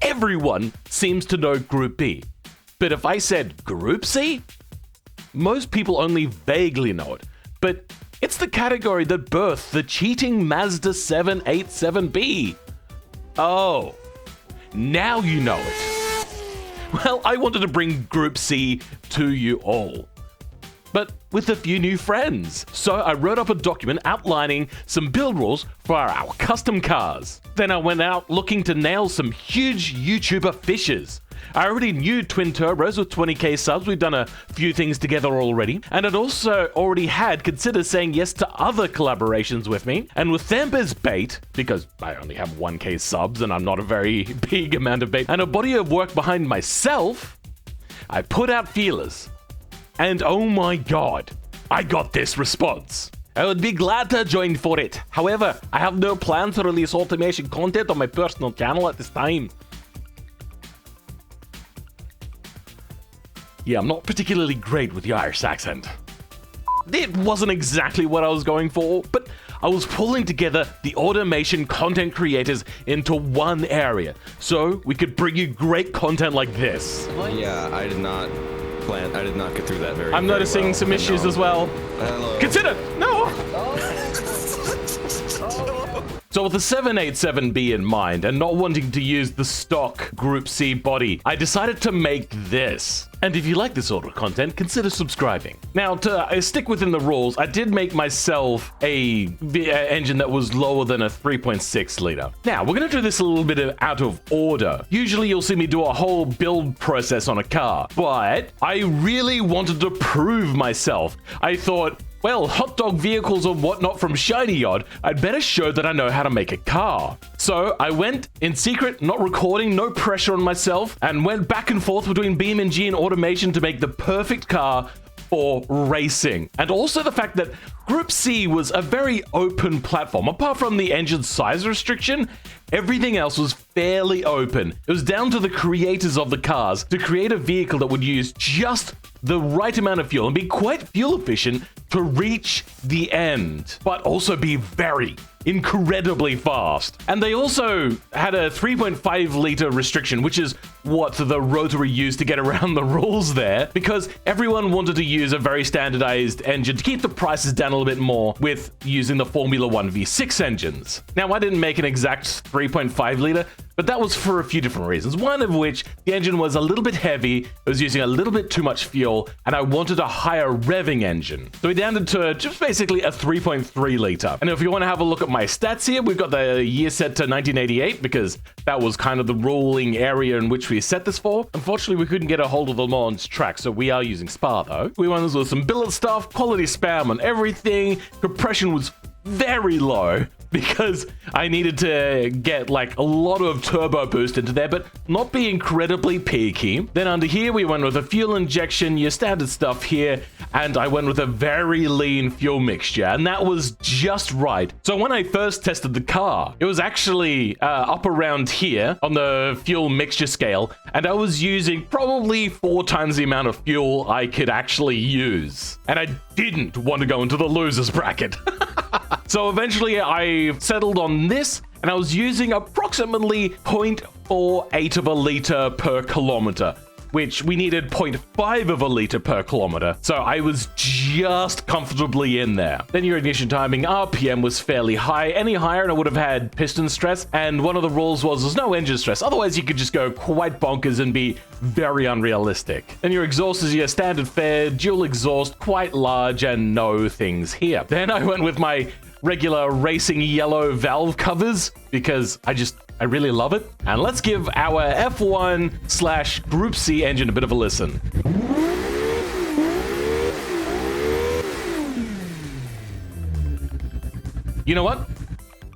everyone seems to know Group B. But if I said Group C, most people only vaguely know it. But it's the category that birthed the cheating Mazda 787B. Oh, now you know it. Well, I wanted to bring Group C to you all, but with a few new friends. So I wrote up a document outlining some build rules for our custom cars. Then I went out looking to nail some huge YouTuber fishes. I already knew Twin Turbos with 20k subs. We've done a few things together already. And I'd also already had considered saying yes to other collaborations with me. And with them as bait, because I only have 1k subs and I'm not a very big amount of bait, and a body of work behind myself, I put out feelers. And oh my god, I got this response. I would be glad to join for it. However, I have no plan to release automation content on my personal channel at this time. Yeah, I'm not particularly great with the Irish accent. It wasn't exactly what I was going for, but I was pulling together the automation content creators into one area, so we could bring you great content like this. Yeah, I did not get through that very I'm noticing well. some issues as well. Hello. Consider! No! So with the 787B in mind, and not wanting to use the stock Group C body, I decided to make this. And if you like this sort of content, consider subscribing. Now, to stick within the rules, I did make myself a engine that was lower than a 3.6 liter. Now, we're gonna do this a little bit out of order. Usually you'll see me do a whole build process on a car, but I really wanted to prove myself. I thought, well, hot dog vehicles or whatnot from Shiny Yard, I'd better show that I know how to make a car. So I went in secret, not recording, no pressure on myself, and went back and forth between BeamNG and automation to make the perfect car for racing. And also the fact that Group C was a very open platform. Apart from the engine size restriction, everything else was fairly open. It was down to the creators of the cars to create a vehicle that would use just the right amount of fuel and be quite fuel efficient to reach the end, but also be very incredibly fast. And they also had a 3.5 liter restriction, which is what the rotary used to get around the rules there, because everyone wanted to use a very standardized engine to keep the prices down a little bit more with using the Formula 1 V6 engines. Now, I didn't make an exact 3.5 liter, but that was for a few different reasons. One of which, the engine was a little bit heavy, it was using a little bit too much fuel, and I wanted a higher revving engine. So we down to just basically a 3.3 liter. And if you want to have a look at my stats here, we've got the year set to 1988, because that was kind of the ruling area in which we set this for. Unfortunately, we couldn't get a hold of the Le Mans track, so we are using Spa though. We went with some billet stuff, quality spam on everything. Compression was very low because I needed to get like a lot of turbo boost into there, but not be incredibly peaky. Then under here, we went with a fuel injection, your standard stuff here, and I went with a very lean fuel mixture, and that was just right. So when I first tested the car, it was actually up around here on the fuel mixture scale, and I was using probably 4 times the amount of fuel I could actually use. And I didn't want to go into the losers bracket. So eventually I settled on this, and I was using approximately 0.48 of a liter per kilometer, which we needed 0.5 of a liter per kilometer. So I was just comfortably in there. Then your ignition timing RPM was fairly high. Any higher and I would have had piston stress. And one of the rules was there's no engine stress. Otherwise you could just go quite bonkers and be very unrealistic. Then your exhaust is your standard fare, dual exhaust, quite large, and no things here. Then I went with my regular racing yellow valve covers because I really love it. And let's give our F1 / Group C engine a bit of a listen. You know what?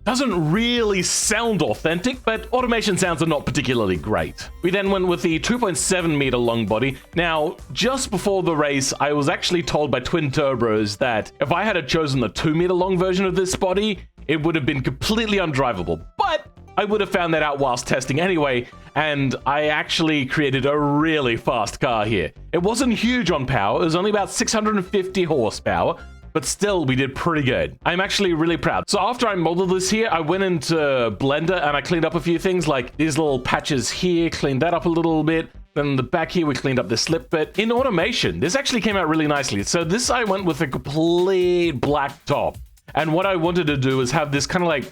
Doesn't really sound authentic, but automation sounds are not particularly great. We then went with the 2.7 meter long body. Now, just before the race, I was actually told by Twin Turbos that if I had chosen the 2 meter long version of this body, it would have been completely undrivable. But I would have found that out whilst testing anyway, and I actually created a really fast car here. It wasn't huge on power, it was only about 650 horsepower, but still we did pretty good. I'm actually really proud. So after I modeled this here, I went into Blender and I cleaned up a few things like these little patches here, cleaned that up a little bit. Then the back here, we cleaned up the slip bit. In automation, this actually came out really nicely. So this, I went with a complete black top. And what I wanted to do is have this kind of like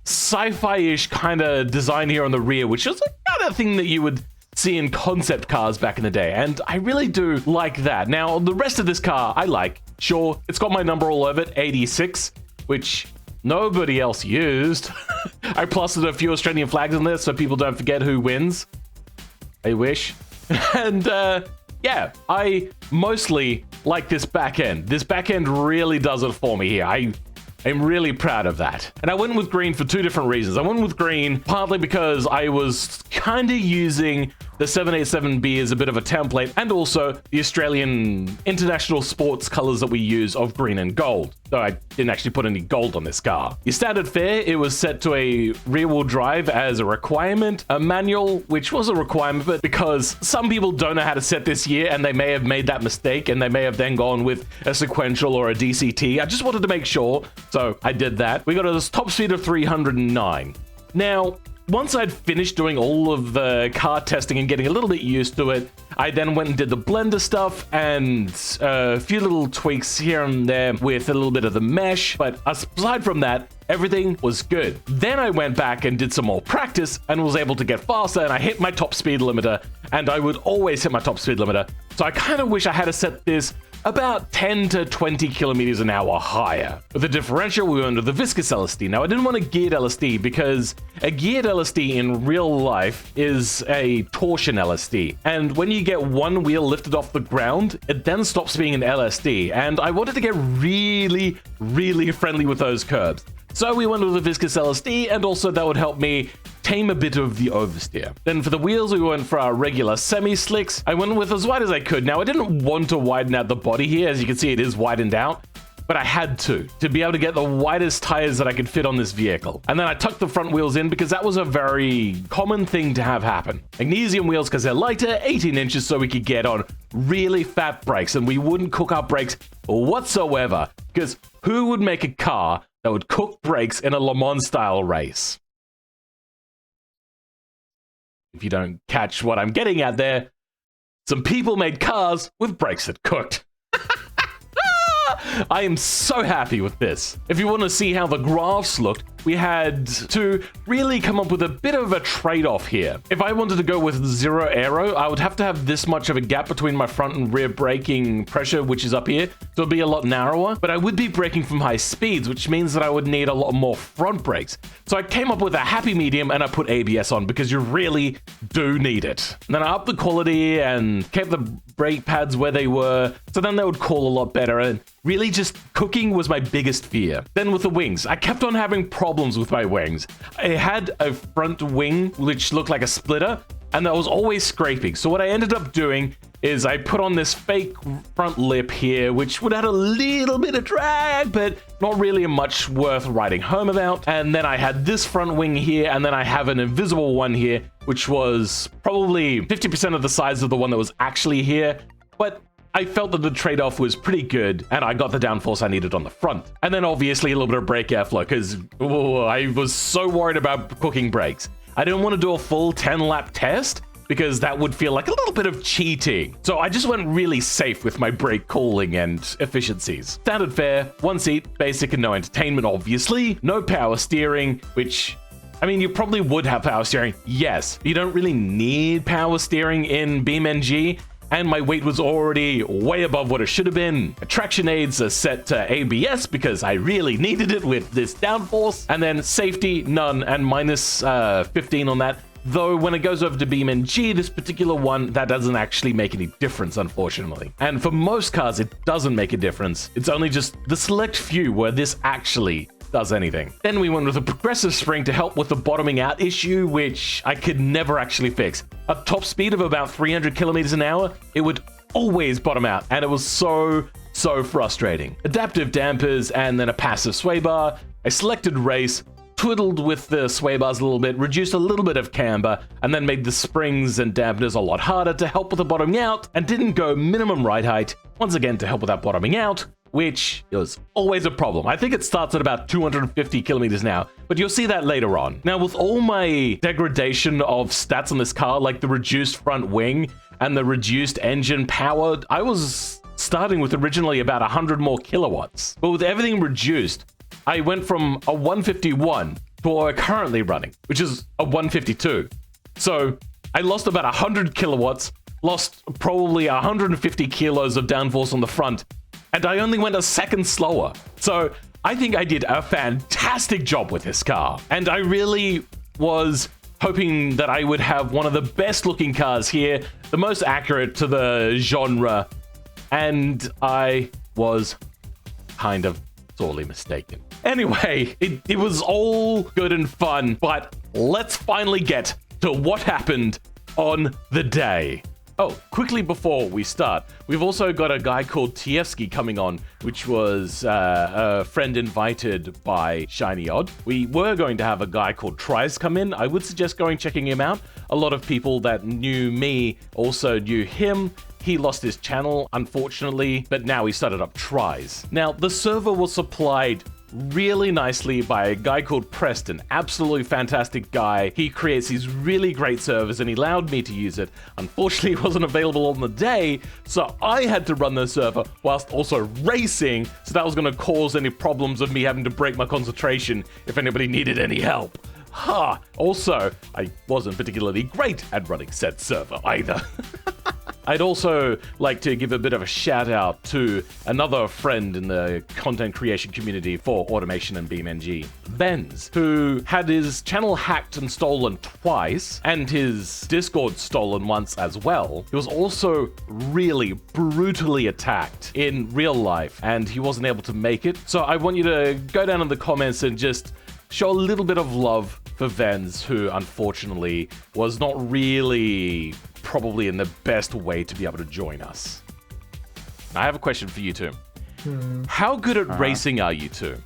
sci-fi-ish kind of design here on the rear, which is the kind of thing that you would see in concept cars back in the day. And I really do like that. Now, the rest of this car, I like. Sure, it's got my number all over it, 86, which nobody else used. I plastered a few Australian flags on this so people don't forget who wins. I wish. And yeah, I mostly like this back end. This back end really does it for me here. I'm really proud of that. And I went with green for two different reasons. I went with green partly because I was kind of using the 787B as a bit of a template, and also the Australian international sports colors that we use of green and gold, though I didn't actually put any gold on this car. Your standard fare, it was set to a rear-wheel drive as a requirement, a manual, which was a requirement, but because some people don't know how to set this year, and they may have made that mistake, and they may have then gone with a sequential or a DCT. I just wanted to make sure, so I did that. We got a top speed of 309. Now, once I'd finished doing all of the car testing and getting a little bit used to it, I then went and did the blender stuff and a few little tweaks here and there with a little bit of the mesh. But aside from that, everything was good. Then I went back and did some more practice and was able to get faster, and I hit my top speed limiter, and I would always hit my top speed limiter. So I kind of wish I had set this about 10 to 20 kilometers an hour higher. With the differential, we went with the viscous LSD. Now, I didn't want a geared LSD because a geared LSD in real life is a torsion LSD. And when you get one wheel lifted off the ground, it then stops being an LSD. And I wanted to get really, really friendly with those curbs. So we went with the viscous LSD, and also that would help me tame a bit of the oversteer. Then for the wheels, we went for our regular semi-slicks. I went with as wide as I could. Now, I didn't want to widen out the body here. As you can see, it is widened out, but I had to be able to get the widest tires that I could fit on this vehicle. And then I tucked the front wheels in because that was a very common thing to have happen. Magnesium wheels because they're lighter, 18 inches, so we could get on really fat brakes, and we wouldn't cook up brakes whatsoever, because who would make a car that would cook brakes in a Le Mans style race? If you don't catch what I'm getting at there, some people made cars with brakes that cooked. I am so happy with this. If you want to see how the graphs looked, we had to really come up with a bit of a trade-off here. If I wanted to go with zero aero, I would have to have this much of a gap between my front and rear braking pressure, which is up here, so it'd be a lot narrower, but I would be braking from high speeds, which means that I would need a lot more front brakes. So I came up with a happy medium, and I put ABS on because you really do need it. And then I upped the quality and kept the brake pads where they were, so then they would call a lot better, and really just cooking was my biggest fear. Then with the wings, I kept on having problems with my wings. I had a front wing which looked like a splitter, and that was always scraping. So what I ended up doing is I put on this fake front lip here, which would add a little bit of drag, but not really much worth riding home about. And then I had this front wing here, and then I have an invisible one here, which was probably 50% of the size of the one that was actually here. But I felt that the trade-off was pretty good, and I got the downforce I needed on the front. And then obviously a little bit of brake airflow, because I was so worried about cooking brakes. I didn't want to do a full 10-lap test, because that would feel like a little bit of cheating. So I just went really safe with my brake cooling and efficiencies. Standard fare, one seat, basic and no entertainment, obviously. No power steering, which, I mean, you probably would have power steering. Yes, you don't really need power steering in BeamNG. And my weight was already way above what it should have been. Traction aids are set to ABS because I really needed it with this downforce. And then safety, none, and minus 15 on that. Though when it goes over to BeamNG, this particular one, that doesn't actually make any difference, unfortunately. And for most cars, it doesn't make a difference. It's only just the select few where this actually does anything. Then we went with a progressive spring to help with the bottoming out issue, which I could never actually fix. At top speed of about 300 kilometers an hour, it would always bottom out, and it was so frustrating. Adaptive dampers and then a passive sway bar. I selected race, twiddled with the sway bars a little bit, reduced a little bit of camber, and then made the springs and dampeners a lot harder to help with the bottoming out, and didn't go minimum ride height, once again to help with that bottoming out, which is always a problem. I think it starts at about 250 kilometers an hour, but you'll see that later on. Now, with all my degradation of stats on this car, like the reduced front wing and the reduced engine power, I was starting with originally about 100 more kilowatts. But with everything reduced, I went from a 151 to what we're currently running, which is a 152. So I lost about 100 kilowatts, lost probably 150 kilos of downforce on the front, and I only went a second slower. So I think I did a fantastic job with this car. And I really was hoping that I would have one of the best looking cars here, the most accurate to the genre, and I was kind of sorely mistaken. Anyway, it was all good and fun, but let's finally get to what happened on the day. Oh, quickly before we start, we've also got a guy called Tievsky coming on, which was a friend invited by Shiny Odd. We were going to have a guy called Trize come in. I would suggest checking him out. A lot of people that knew me also knew him. He lost his channel, unfortunately, but now he started up Trize. Now, the server was supplied really nicely by a guy called Preston. Absolutely fantastic guy. He creates these really great servers and he allowed me to use it. Unfortunately, it wasn't available on the day, so I had to run the server whilst also racing, so that was going to cause any problems of me having to break my concentration if anybody needed any help. Also, I wasn't particularly great at running said server either. I'd also like to give a bit of a shout out to another friend in the content creation community for automation and BeamNG, Venz, who had his channel hacked and stolen twice, and his Discord stolen once as well. He was also really brutally attacked in real life, and he wasn't able to make it. So I want you to go down in the comments and just show a little bit of love for Venz, who unfortunately was not really probably in the best way to be able to join us. I have a question for you two. How good at racing are you two?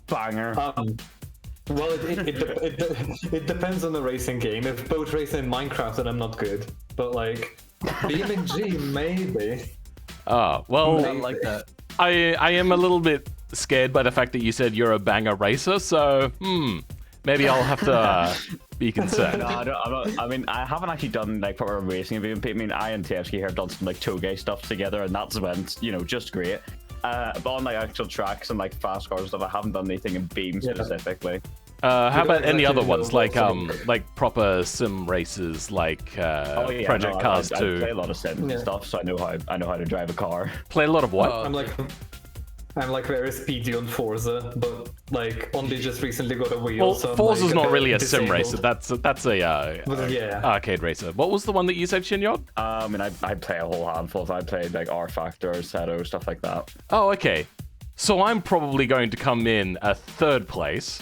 Banger. Well, it depends on the racing game. If boat racing in Minecraft, then I'm not good. But like, BeamNG, maybe. Oh, well, I like that. I am a little bit scared by the fact that you said you're a banger racer, so maybe I'll have to be concerned. No, I'm not, I mean, I haven't actually done like proper racing. I mean, I and Tievsky here have done some like toge stuff together, and that's went, just great. But on like actual tracks and like fast cars and stuff, I haven't done anything in Beam specifically. How about any other ones, like proper sim races, like Project Cars 2? I play a lot of sim and stuff, so I know how to drive a car. Play a lot of what? I'm like very speedy on Forza, but like only just recently got a wheel. Well, so Forza's like, not really a sim disabled. racer. That's a arcade racer. What was the one that you said, Shinyod? I mean, I play a whole handful. I played like R Factor, Seto, stuff like that. Oh, okay. So I'm probably going to come in a third place.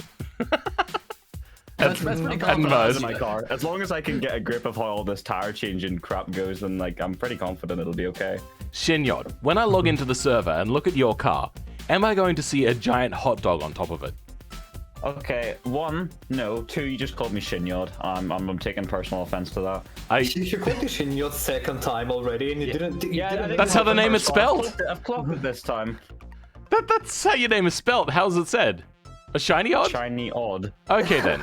That's pretty confident in my most. car. As long as I can get a grip of how all this tire changing crap goes, then like I'm pretty confident it'll be okay. Shinyod, when I log into the server and look at your car, am I going to see a giant hot dog on top of it? Okay, 1, no. 2, you just called me Shinyod. I'm taking personal offense to that. You called me Shin your second time already, and you didn't. That's how the name is spelled. I've clocked it this time. That's how your name is spelled. How's it said? A shiny odd? Shiny odd. Okay then.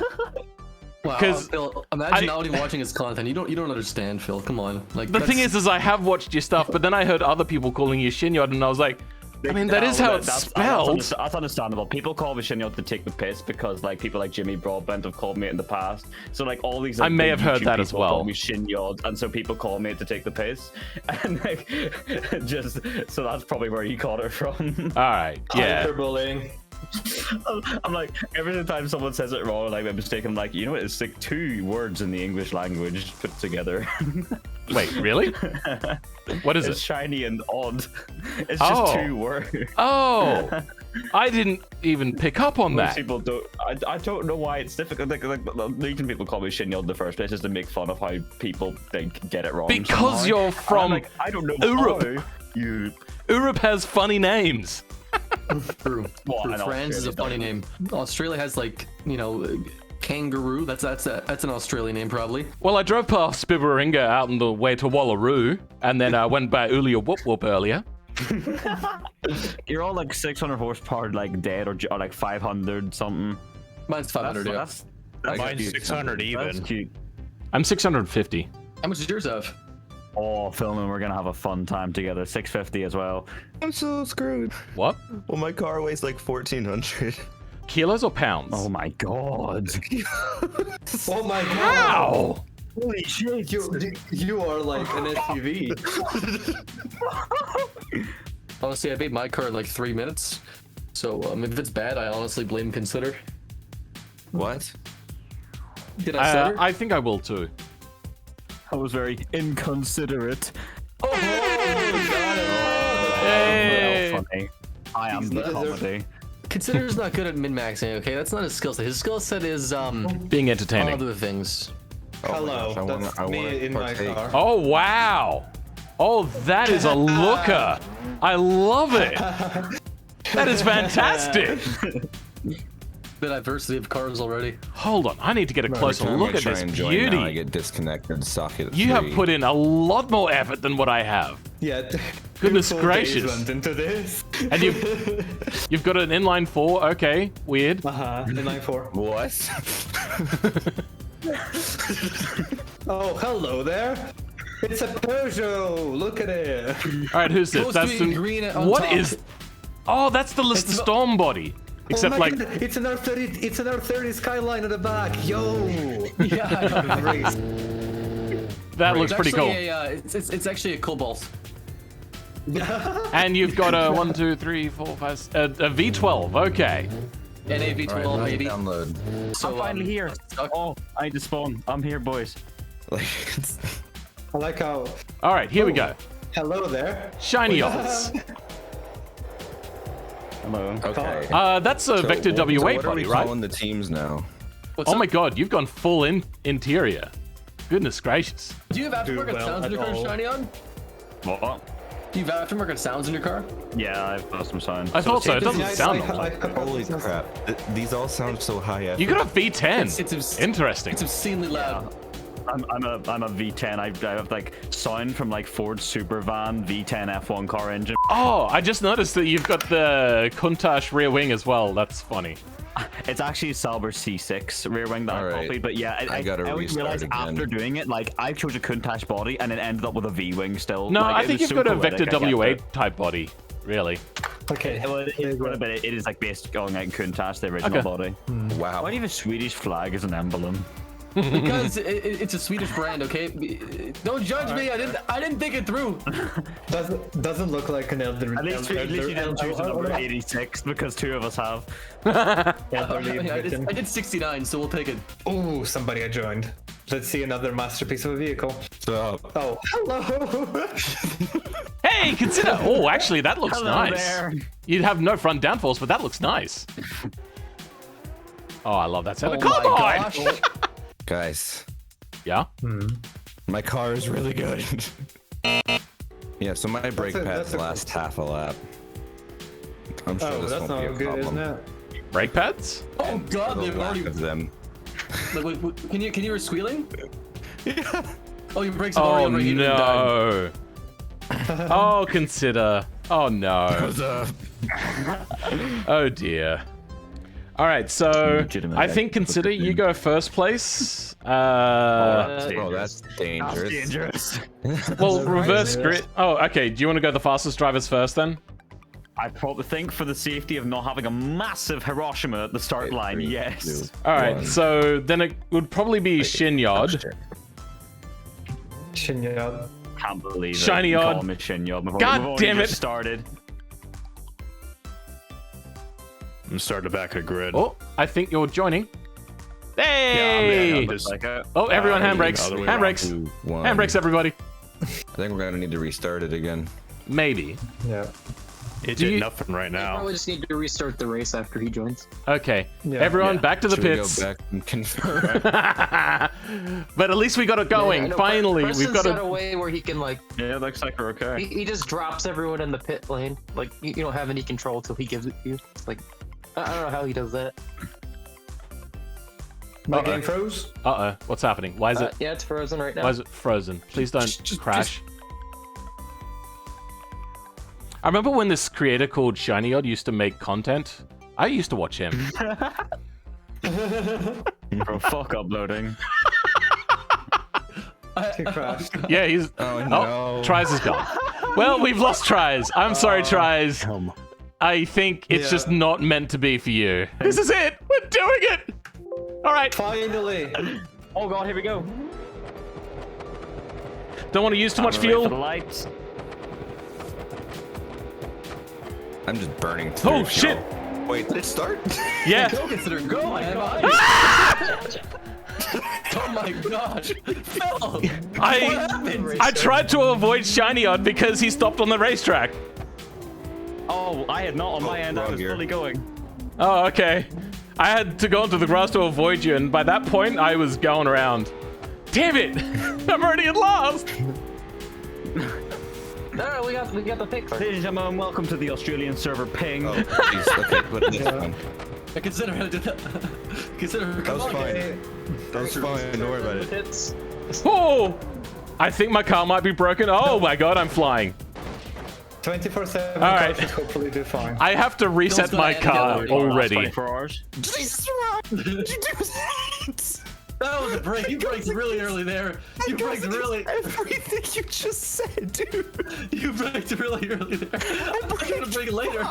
Wow, Phil, imagine not even watching his content. You don't understand, Phil. Come on. Like The thing is I have watched your stuff, but then I heard other people calling you Shinyod, and I was like, I mean, that is how it's spelled. That's understandable. People call me Shinyod to take the piss because like people like Jimmy Broadbent have called me it in the past. So like all these like, I may big have heard YouTube that as people well. Call me Shinyod, and so people call me it to take the piss, and like just so that's probably where you got it from. All right, yeah. Hyperbullying. I'm like, every time someone says it wrong, like a mistake, I'm like, it's like 2 words in the English language put together. Wait, really? What is It's it? shiny and odd. It's just 2 words. Oh, I didn't even pick up on Most that. people don't. I don't know why it's difficult. Like the reason people call me Shinyod in the first place is to make fun of how people get it wrong. Because somehow. you're from like, I don't know Europe. You. Europe has funny names. True. Well, True. and France is a Australia funny name. Australia has like, kangaroo. That's an Australian name probably. Well, I drove past Spibaringa out on the way to Wallaroo, and then I went by Ulia Whoop Whoop earlier. You're all like 600 horsepower, like dead, or like 500 something. Mine's 500. Yeah. That's Mine's cute. 600 even. That's cute. I'm 650. How much does yours have? Oh, filming, we're gonna have a fun time together. 650 as well. I'm so screwed. What? Well, my car weighs like 1,400. Kilos or pounds? Oh my god. Oh my god! Wow! Holy shit. You are like an SUV. Honestly, I made my car in like 3 minutes. So if it's bad, I honestly blame Consider. What? Did I stutter? I think I will too. I was very inconsiderate. Oh, Hey! Funny. I am the comedy. Consider's not good at min-maxing, okay? That's not his skill set. His skill set is Being entertaining. other things. Hello, that's me in my car. Oh, wow. Oh, that is a looker. I love it. That is fantastic. The diversity of cars already. Hold on. I need to get a closer look at this I beauty. get disconnected. Socket. You have put in a lot more effort than what I have. Yeah. Goodness 2 full gracious. days went into this. And you've got an inline 4. Okay, weird. Inline 4. What? Oh, hello there. It's a Peugeot. Look at it. All right, who's this? Supposed to That's be in the, green on what top. is? Oh, that's the Lister Storm body. Except oh my like God, it's an R30. It's an R30 Skyline at the back. Yo. Yeah, I know. Great. that looks pretty cool. It's actually a Cobalt. And you've got a 1, 2, 3, 4, 5, a V12. Okay. An AV12, baby. Download. So, I'm finally here. stuck. Oh, I need to spawn. I'm here, boys. Like, I like how. All right, here we go. Hello there. Shiny odds. Hello. okay. That's a Vector W8 what are body, we right? calling the teams now? What's Oh up? my God, you've gone full interior. Goodness gracious. Do you have aftermarket well sounds in your at car, all. Shiny on? What? Do you have aftermarket sounds in your car? Yeah, I've got some sound. I thought so. It doesn't Yeah, sound I- normal. I- Holy crap. These all sound so high effort. You got a V10. It's Interesting. It's obscenely loud. I'm a V10. I have like sound from like Ford Supervan V10 F1 car engine. Oh, I just noticed that you've got the Countach rear wing as well. That's funny. It's actually a Sauber C6 rear wing that I Alright. copied, but yeah, I gotta only restart realized again. after doing it, like I chose a Countach body and it ended up with a V wing still. No, Like, I it think was you've so got a poetic, Vector I get W8 it. type body, really. Okay. Well, it is like based on like Countach, the original Okay. body. Wow. Why do you have a Swedish flag as an emblem? Because it's a Swedish brand, okay? Don't judge me. I didn't think it through. Doesn't look like an elderly. At least you didn't choose the number 86 because 2 of us have. I did 69, so we'll take it. Oh, somebody I joined. Let's see another masterpiece of a vehicle. Stop. Oh, hello. Hey, consider. Oh, actually, that looks Hello nice. there. You'd have no front downforce, but that looks nice. Oh, I love that sound. Oh Come my on! gosh. Guys, Yeah. my car is really good. Yeah, so my brake that's pads a last half a lap. I'm sure Oh, this that's won't be not a good, problem. isn't it? Brake pads? Oh god, The they've lack already. of them. Wait, can you hear squealing? Yeah. Oh, your brakes have already Oh overheated and died. no. Oh, consider. Oh no. Oh dear. All right, so Legitimate I think consider you go first place. Oh, that's dangerous. Well, reverse grid. Oh, okay. Do you want to go the fastest drivers first then? I probably think for the safety of not having a massive Hiroshima at the start line, 3, yes. 2, All right, 1. so then it would probably be Shinyod. Shinyad. Can't believe it. Shiny You odd. call me Shinyod. God We've damn only it. just started. I'm starting to back of the grid. Oh, I think you're joining. Yeah, Hey! I'm just- Like, Oh, everyone handbrakes. other way around. Handbrakes. 2, 1. Handbrakes, everybody. I think we're gonna need to restart it again. Maybe. Yeah. It Do did you- nothing right now. Probably just need to restart the race after he joins. Okay. Yeah. Everyone, Yeah. back to the Should pits. we go back and confirm? But at least we got it going. Yeah, I know, Finally, Preston's we've got got it. a way where he can like yeah, looks like we're okay. he just drops everyone in the pit lane. Like you don't have any control till he gives it to you. It's like I don't know how he does that. My game froze. Uh-oh. What's happening? Why is it? Yeah, it's frozen right now. Why is it frozen? Please don't Just- crash. I remember when this creator called ShinyOdd used to make content. I used to watch him. Bro, fuck uploading. He crashed. Yeah, he's. Oh no. Trize is gone. Well, we've lost Trize. I'm sorry, Trize. I think it's just not meant to be for you. This is it. We're doing it. All right. Finally. Oh god, here we go. Don't want to use too much I'm ready for the fuel. lights. I'm just burning through. Oh shit. Wait, did it start? Yeah. Go, consider. Go, my god. Oh my gosh. Phil. I tried to avoid ShinyOdd because he stopped on the racetrack. Oh, I had not on my end. I wrong was gear. fully going. Oh, okay. I had to go onto the grass to avoid you, and by that point, I was going around. Damn it! I'm already at last. No, we got the pick. Ladies and gentlemen, welcome to the Australian server ping. Oh, jeez. Okay, put this one. Consider how to do that. Consider. That was fine. That was fine. Don't worry about it. It's Oh! I think my car might be broken. Oh my god, I'm flying. 24/7 All right. should hopefully do fine. I have to reset my car already. 24 hours. Jesus, Rob! Did you do that? That was a break. You braked really early there. You braked really. Everything you just said, dude. You braked really early there. I'm gonna brake later.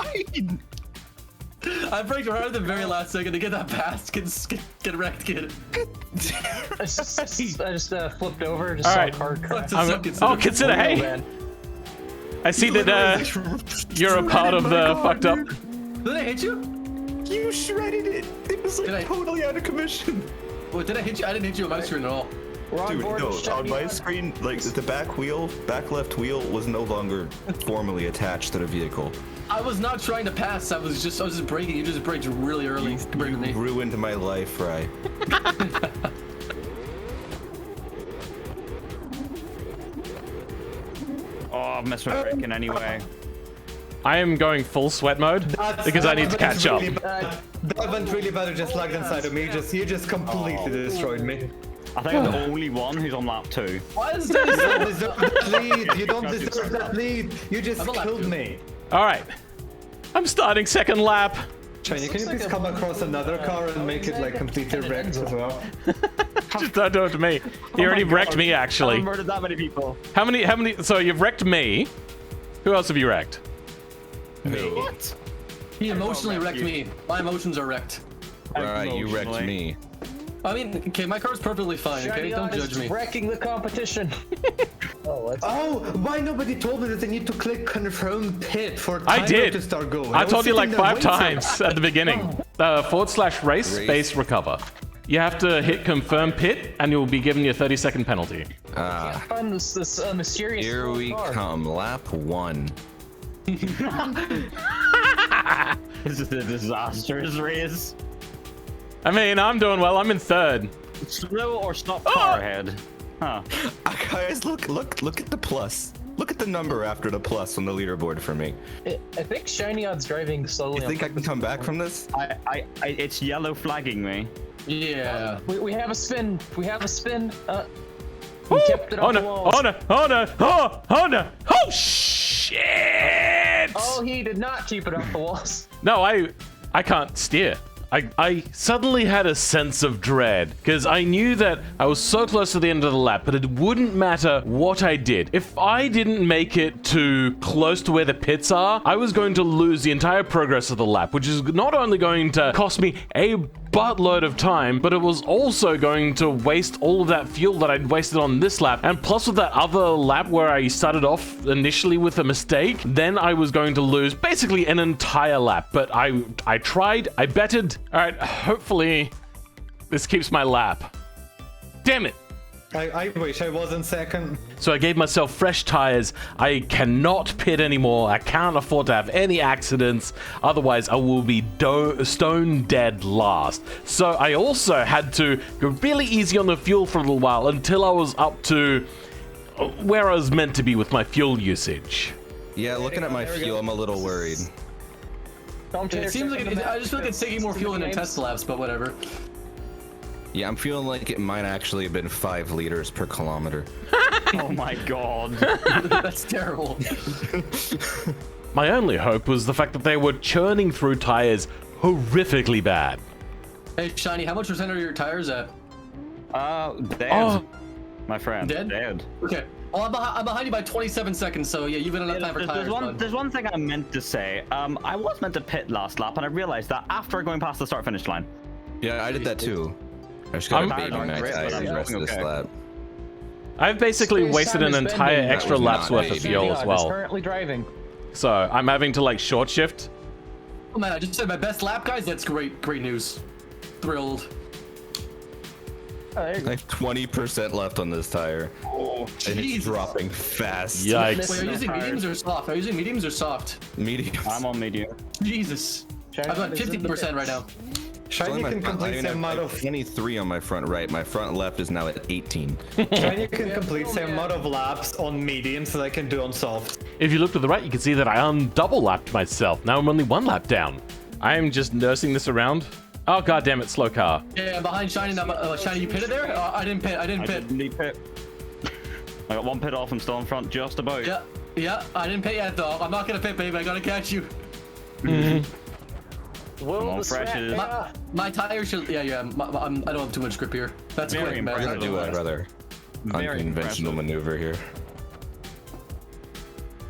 I braked right at the very last second to get that past. Get wrecked, kid. I just flipped over. Just All saw right. a car crash. Oh, consider, hey! Man. I see that you're a part of the fucked up. Did I hit you? You shredded it. It was Did I- like totally out of commission. Wait, did I hit you? I didn't hit you on my screen at all. We're on Dude, board. no, Shiny on my on. screen, like the back left wheel was no longer formally attached to the vehicle. I was not trying to pass. I was just braking. You just braked really early compared to me. Ruined my life, right? Oh, I've missed my braking anyway. I am going full sweat mode because I need to catch up. That went really bad. It just lagged inside of me. You just completely destroyed me. I think I'm the only one who's on lap 2. Why is You this? don't deserve that lead. You don't deserve that lead. You just I'm a lap killed two. me. All right. I'm starting second lap. Shiny, can you please come across another car and make it like completely wrecked as well? Just don't do it to me. He already wrecked me, I actually. haven't murdered that many people. How many? So you've wrecked me. Who else have you wrecked? What? He emotionally wrecked me. My emotions are wrecked. Alright, you wrecked Emotionally. me. I mean, okay, my car's perfectly fine. Okay, Shiny don't on judge is me. wrecking the competition. Oh, that's Oh, why nobody told me that I need to click confirm pit for I timer did. to start going? I was told you like sitting there 5 waiting. times at the beginning. /race space recover. You have to hit confirm pit and you'll be given your 30-second penalty. fun. This mysterious. Here little we car. come, lap 1. This is a disastrous race. I mean, I'm doing well. I'm in third. Slow or stop car ahead. Huh. Guys, look at the plus. Look at the number after the plus on the leaderboard for me. I think ShinyOdd's driving slowly. You think I can come back from this? It's yellow flagging me. Yeah. We have a spin. We have a spin. Ooh, We kept it oh off the no! walls. Oh no! Oh no! Oh no! Oh shit! Oh, he did not keep it off the walls. No, I can't steer. I suddenly had a sense of dread because I knew that I was so close to the end of the lap, but it wouldn't matter what I did. If I didn't make it to close to where the pits are, I was going to lose the entire progress of the lap, which is not only going to cost me a buttload of time, but it was also going to waste all of that fuel that I'd wasted on this lap. And plus with that other lap where I started off initially with a mistake, then I was going to lose basically an entire lap. But I tried, I betted. All right, hopefully this keeps my lap. Damn it. I wish I wasn't second. So I gave myself fresh tires. I cannot pit anymore. I can't afford to have any accidents. Otherwise, I will be stone dead last. So I also had to go really easy on the fuel for a little while until I was up to where I was meant to be with my fuel usage. Yeah, looking at my fuel, I'm a little worried. It seems like I just feel like it's taking more fuel than in test laps, but whatever. Yeah, I'm feeling like it might actually have been 5 liters per kilometer. Oh my god. That's terrible. My only hope was the fact that they were churning through tires horrifically bad. Hey, Shiny, how much percent are your tires at? Dead. Oh. My friend. Dead? Okay. Well, I'm behind you by 27 seconds, so yeah, you've been enough time for tires. There's one thing I meant to say. I was meant to pit last lap, and I realized that after going past the start-finish line. Yeah, I did that too. I just got a I'm- baby my tires the rest of this Okay. lap. I've basically Space wasted time an is entire spending. extra That was lap's not worth of baby. fuel as Is well. currently driving. So I'm having to like short shift. Oh man, I just said my best lap, guys. That's great news. Thrilled. Oh, there you go. I have 20% left on this tire. Oh, And it's Jesus. dropping fast. Yikes. Wait, are you using mediums or soft? Are you using mediums or soft? Medium. I'm on medium. Jesus. I've got 50% right now. Shiny can complete the amount of 23 on my front right. My front left is now at 18. Shiny can complete the amount of laps on medium so I can do on soft. If you look to the right, you can see that I undouble lapped myself. Now I'm only one lap down. I am just nursing this around. Oh god damn it, slow car. Yeah, I'm behind Shiny now. Shiny, you pitted there? I didn't pit. I didn't I pit. didn't need pit. I got one pit off. I'm still in front, just about. Yeah. I didn't pit yet though. I'm not gonna pit, baby. I gotta catch you. Will on, the fresh smack- is- Ah, My tire should. Yeah. I don't have too much grip here. That's Very quick, man. We're gonna impressive. do a rather Very unconventional maneuver here.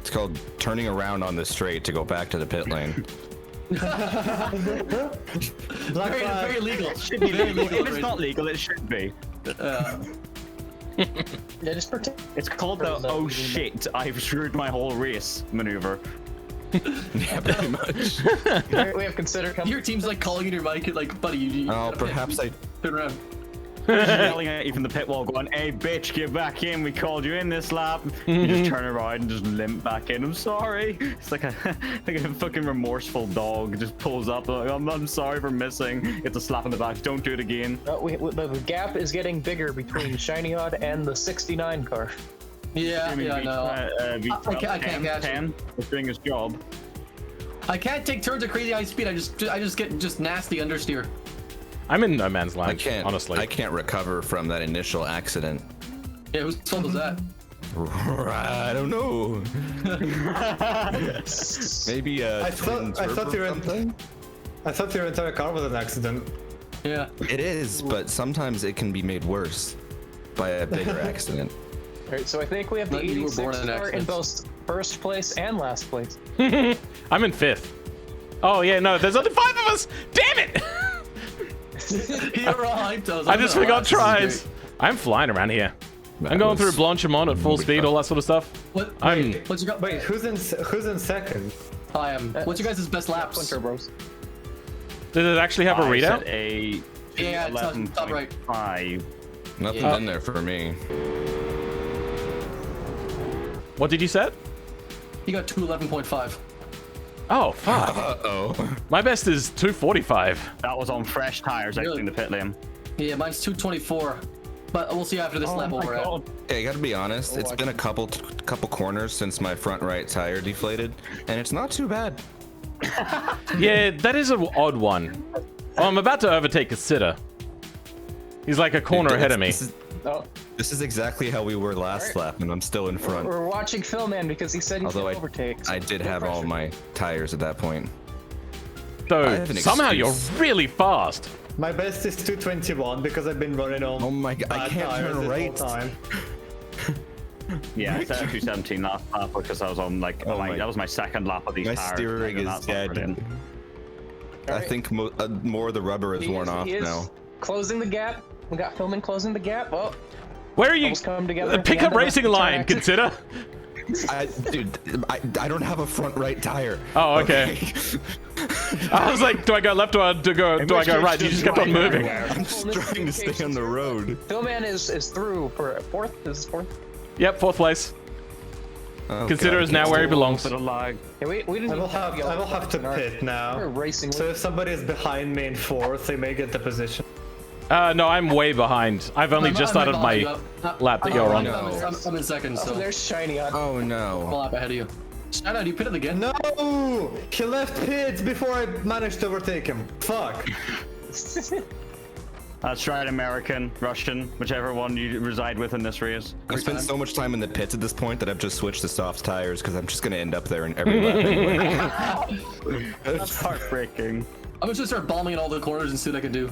It's called turning around on the straight to go back to the pit lane. Black Very, flag. very legal. Should be Very legal. legal. If it's not legal, it should be. Yeah, just pretend. It's called the "oh shit, I've screwed my whole race" maneuver. Yeah, pretty much. We have considered coming. Your team's like calling in your mic, like, buddy, you Oh, gotta pit. perhaps I. Turn around. Just yelling at you from the pit wall, going, "Hey, bitch, get back in! We called you in this lap." You just turn around and just limp back in. I'm sorry. It's like a fucking remorseful dog just pulls up. Like, I'm sorry for missing. It's a slap in the back. Don't do it again. The gap is getting bigger between Shiny Odd and the 69 car. Yeah, I know. I can't catch him. 10 is doing his job. I can't take turns at crazy high speed. I just get nasty understeer. I'm in no man's land, I can't. honestly. I can't recover from that initial accident. Yeah, whose fault was that? I don't know. Maybe I thought you were something. I thought your entire car was an accident. Yeah. It is, but sometimes it can be made worse by a bigger accident. Alright, so I think we have the But you were 86 born in car in accidents. both first place and last place. I'm in 5th. Oh yeah, no, there's only 5 of us! Damn it! You're right. I just forgot Trize. I'm flying around here. I'm going through Blanchimont at full speed, all that sort of stuff. What? I'm- What's your Wait, who's in second? I am. What's your guys' best laps? Turbos. Did it actually have a I readout? set a Yeah, it's top right. 11.5. Nothing's Yeah. in there for me. What did you set? He got 211.5. Oh, fuck. Uh-oh. My best is 245. That was on fresh tires Really? exiting the pit lane. Yeah, mine's 224. But we'll see after this lap what we're at. Hey, I gotta be honest. It's been a couple corners since my front right tire deflated, and it's not too bad. Yeah, that is an odd one. Oh, I'm about to overtake a sitter. He's like a corner ahead of me. This is exactly how we were last lap, and I'm still in front. We're watching Phil Man because he said he's Although gonna overtake. I did have all my tires at that point. I So have an somehow you're excuse. really fast. My best is 221 because I've been running on. Oh my god, I bad can't tires turn this whole right. time. Yeah, I set a 217 last lap because I was on like, that was my second lap of these My tires. steering and is that's not dead. brilliant. I think more of the rubber is worn off He is now. closing the gap. We got Philman closing the gap. Oh, Where are you? almost come together. The at the pickup end of the racing turn line, exit. consider. Dude, I don't have a front right tire. Oh, okay. I was like, do I go left or do I go right? You just kept on moving. I'm just trying to stay on the road. Philman is through for fourth. This is fourth. Yep, 4th place. Oh, Consider God, is now where he belongs. Bit of lag. Yeah, we didn't. I will even have yellow I will have to in our- pit We're now. racing. So if somebody is behind me in fourth, they may get the position. No, I'm way behind. I've only just started my lap that you're on. I'm in second, Oh, so there's Shiny on. Oh a no. lap ahead of you. Shout out, you pitted again? No! He left pits before I managed to overtake him. Fuck. That's right, American, Russian, whichever one you reside with in this race. I've spent so much time in the pits at this point that I've just switched to soft tires because I'm just gonna end up there in every lap anyway. That's heartbreaking. I'm just gonna start bombing in all the corners and see what I can do.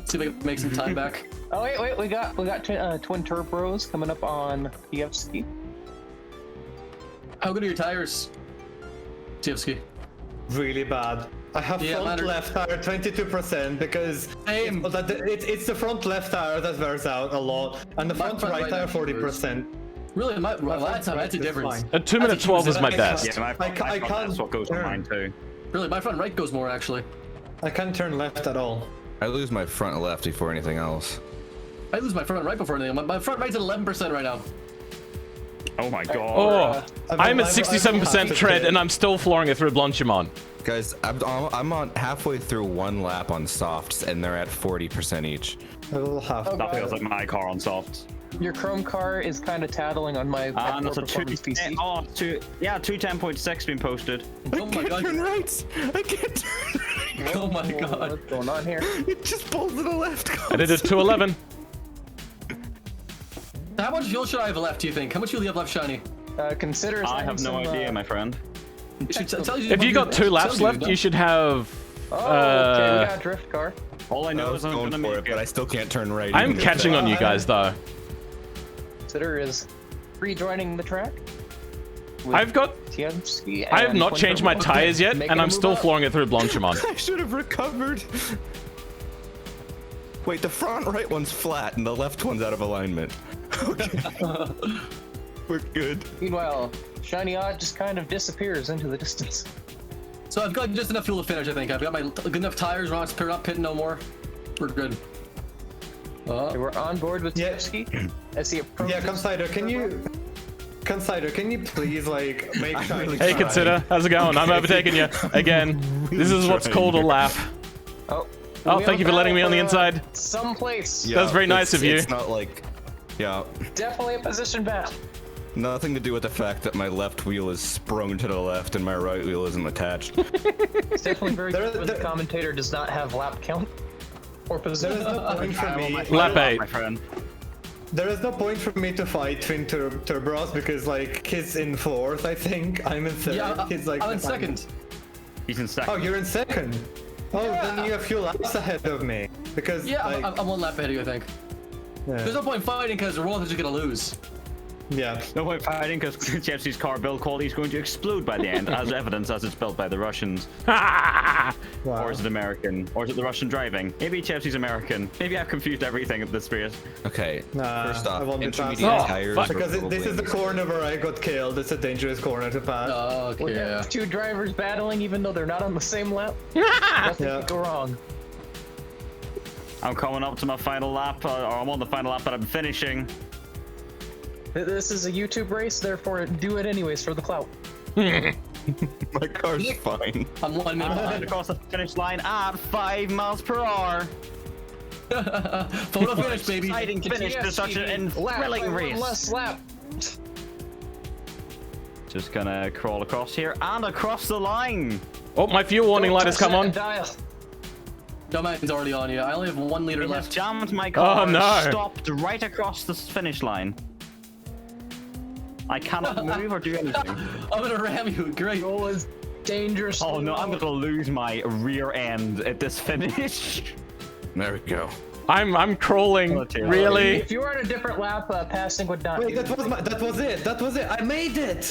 See if I can make some time back. Oh wait, we got twin turbos coming up on Kievsky. How good are your tires, Tievsky? Really bad. I have front left tire 22% because it's the front left tire that wears out a lot, and the front right tire 40%. Really, that's a difference. A 2:12 was my best. Yeah, my front that's what goes on mine too. Really, my front right goes more actually. I can't turn left at all. I lose my front left before anything else. I lose my front right before anything. My front right's at 11% right now. Oh my god. Oh, I'm at 67% tread, and I'm still flooring it through Blanchimon. Guys, I'm on halfway through one lap on softs, and they're at 40% each. I will have. That feels like my car on softs. Your chrome car is kind of tattling on my That's a PC. 210.6 been posted. Oh my god. Turn right! I can't turn right! Oh my god. What's going on here? It just pulls to the left. I did it 2:11. How much fuel should I have left, do you think? How much fuel do you have left, Shiny? Consider. I have no idea, my friend. If you got 2 laps left, you should have. Oh, okay, we got a drift car. All I know is I'm going gonna for make it, but I still can't turn right. I'm even if catching I- on you guys though. Consider is rejoining the track. I've got. Tievsky I have and not twin changed my turbo. tires yet, Making and a I'm move still up. flooring it through Blanchimon. I should have recovered. Wait, the front right one's flat and the left one's out of alignment. Okay. We're good. Meanwhile, Shiny Odd just kind of disappears into the distance. So I've got just enough fuel to finish, I think. I've got my good enough tires, we're not pitting no more. We're good. We're on board with Yeah. Tievsky. As he approaches. Yeah, Consider, can you please like make Shiny Hey, try? Consider, how's it going? I'm overtaking you again. This is what's called a lap. Oh, Oh, we thank you have for letting me on the a inside. Someplace. That's very nice of you. It's not like, yeah, Definitely a position back. nothing to do with the fact that my left wheel is sprung to the left and my right wheel isn't attached. It's definitely very There- good when the there- commentator does not have lap count or There position. is no point for me. Lap 8. my friend. There is no point for me to fight Twin Turbos because like he's in 4th, I think. I'm in 3rd. Yeah, he's like I'm in second. He's in second. Oh, you're in 2nd. Oh, then you have a few laps ahead of me because Yeah, like, I'm one lap ahead of you, I think. There's no point fighting because we're both just gonna lose. yeah. No point fighting because Jeffsy's car build quality is going to explode by the end, as evidence as it's built by the Russians. Wow. Or is it American? Or is it the Russian driving? Maybe Jeffsy's American. Maybe I've confused everything at this race. Okay, Nah, first I off, won't be intermediate fast. tires. fuck. were Because this probably is the in corner where I got killed. It's a dangerous corner to pass. Okay, We yeah. have two drivers battling even though they're not on the same lap. Yeah. Nothing could go wrong. I'm coming up to my final lap, or I'm on the final lap that I'm finishing. This is a YouTube race, therefore do it anyways for the clout. My car's fine. I'm 1 minute I'm behind. across the finish line at 5 miles per hour. Photo finish, baby. Exciting finish to such an thrilling race. Less lap. Just gonna crawl across here and across the line. Oh, my fuel warning light has come on. Dial. No, mine's already on you. I only have 1 liter It has left. jammed my car. Oh, no. Stopped right across the finish line. I cannot move or do anything. I'm gonna ram you. Great. Was dangerous. Oh no, I'm gonna lose my rear end at this finish. There we go. I'm crawling. Really? If you were on a different lap, passing would not. Wait, that was it. That was it. I made it.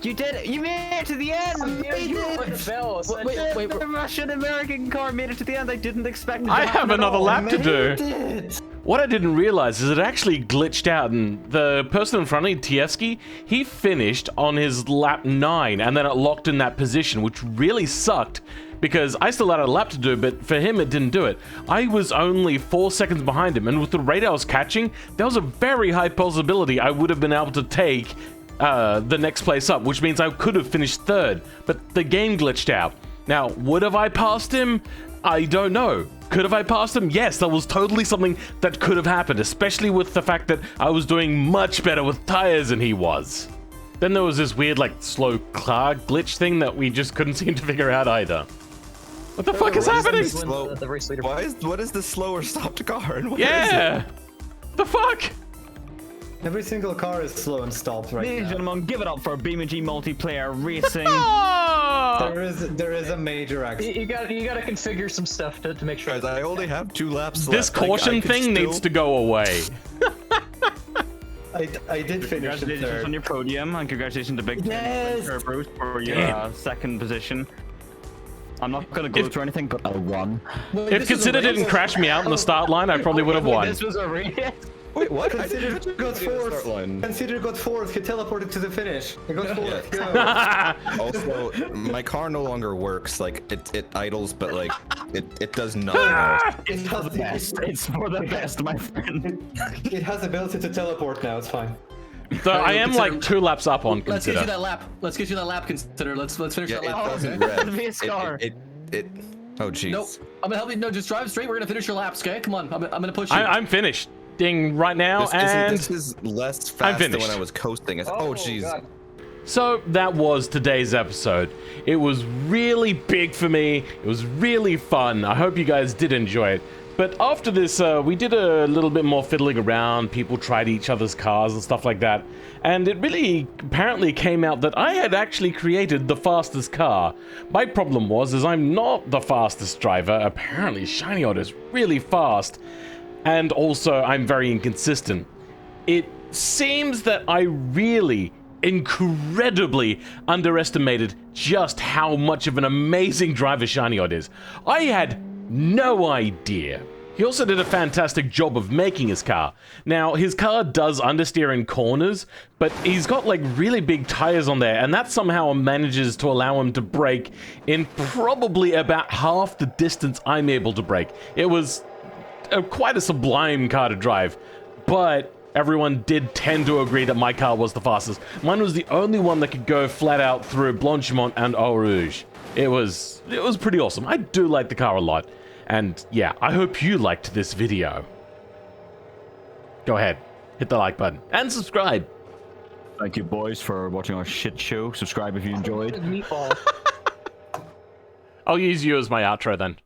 You did it! You made it to the end! You were with Bell, Wait, The Russian-American car made it to the end. I didn't expect it to I happen have at another all. lap to do. Made it. What I didn't realize is it actually glitched out, and the person in front of me, Tievsky, he finished on his lap 9, and then it locked in that position, which really sucked, because I still had a lap to do, but for him it didn't do it. I was only 4 seconds behind him, and with the rate I was catching, there was a very high possibility I would have been able to take the next place up, which means I could have finished 3rd, but the game glitched out. Now, would have I passed him? I don't know. Could have I passed him? Yes, that was totally something that could have happened, especially with the fact that I was doing much better with tires than he was. Then there was this weird, like, slow car glitch thing that we just couldn't seem to figure out either. What the fuck is happening? Slow. The race leader. What is the slower stopped car? And where is Yeah. The fuck? Every single car is slow and stopped right Ladies and now. gentlemen, give it up for BeamNG multiplayer racing. Oh! There is a major accident. You gotta configure some stuff to make sure. Guys, I only have 2 laps This left. I caution could thing still- needs to go away. I did finish in Congratulations on third. your podium, and congratulations to Big Yes! Bruce for your Damn. second position. I'm not gonna go through anything, but I won. Wait, If this is a Consider race? didn't crash me out in the start line, I probably would have won. This was a race. Wait, what? Consider got fourth. Line. Consider got fourth. He teleported to the finish. He got fourth. Go. Also, my car no longer works. Like it idles, but like it does nothing else. It has the Best. It's for the best, my friend. It has ability to teleport now. It's fine. So I am Consider- like 2 laps up on Let's get you Consider. that lap. Let's get you that lap. Consider. Let's finish Yeah, that it lap. doesn't Okay? rev. Race car. It. Oh jeez. Nope. I'm gonna help you. No, just drive straight. We're gonna finish your laps. Okay? Come on. I'm gonna push you. I'm finished. Ding right now, This and is less fast than finished. when I was coasting. Oh jeez. so that was today's episode. It was really big for me. It was really fun. I hope you guys did enjoy it. But after this, we did a little bit more fiddling around. People tried each other's cars and stuff like that. And it really apparently came out that I had actually created the fastest car. My problem was, is I'm not the fastest driver. Apparently, Shiny Odd is really fast. And also, I'm very inconsistent. It seems that I really incredibly underestimated just how much of an amazing driver Shiny Odd is. I had no idea. He also did a fantastic job of making his car. Now, his car does understeer in corners, but he's got like really big tires on there, and that somehow manages to allow him to brake in probably about half the distance I'm able to brake. It was quite a sublime car to drive, but everyone did tend to agree that my car was the fastest. Mine was the only one that could go flat out through Blanchimont and Eau Rouge. It was pretty awesome. I do like the car a lot. And yeah, I hope you liked this video. Go ahead, hit the like button and subscribe. Thank you, boys, for watching our shit show. Subscribe if you enjoyed. Meatball. I'll use you as my outro then.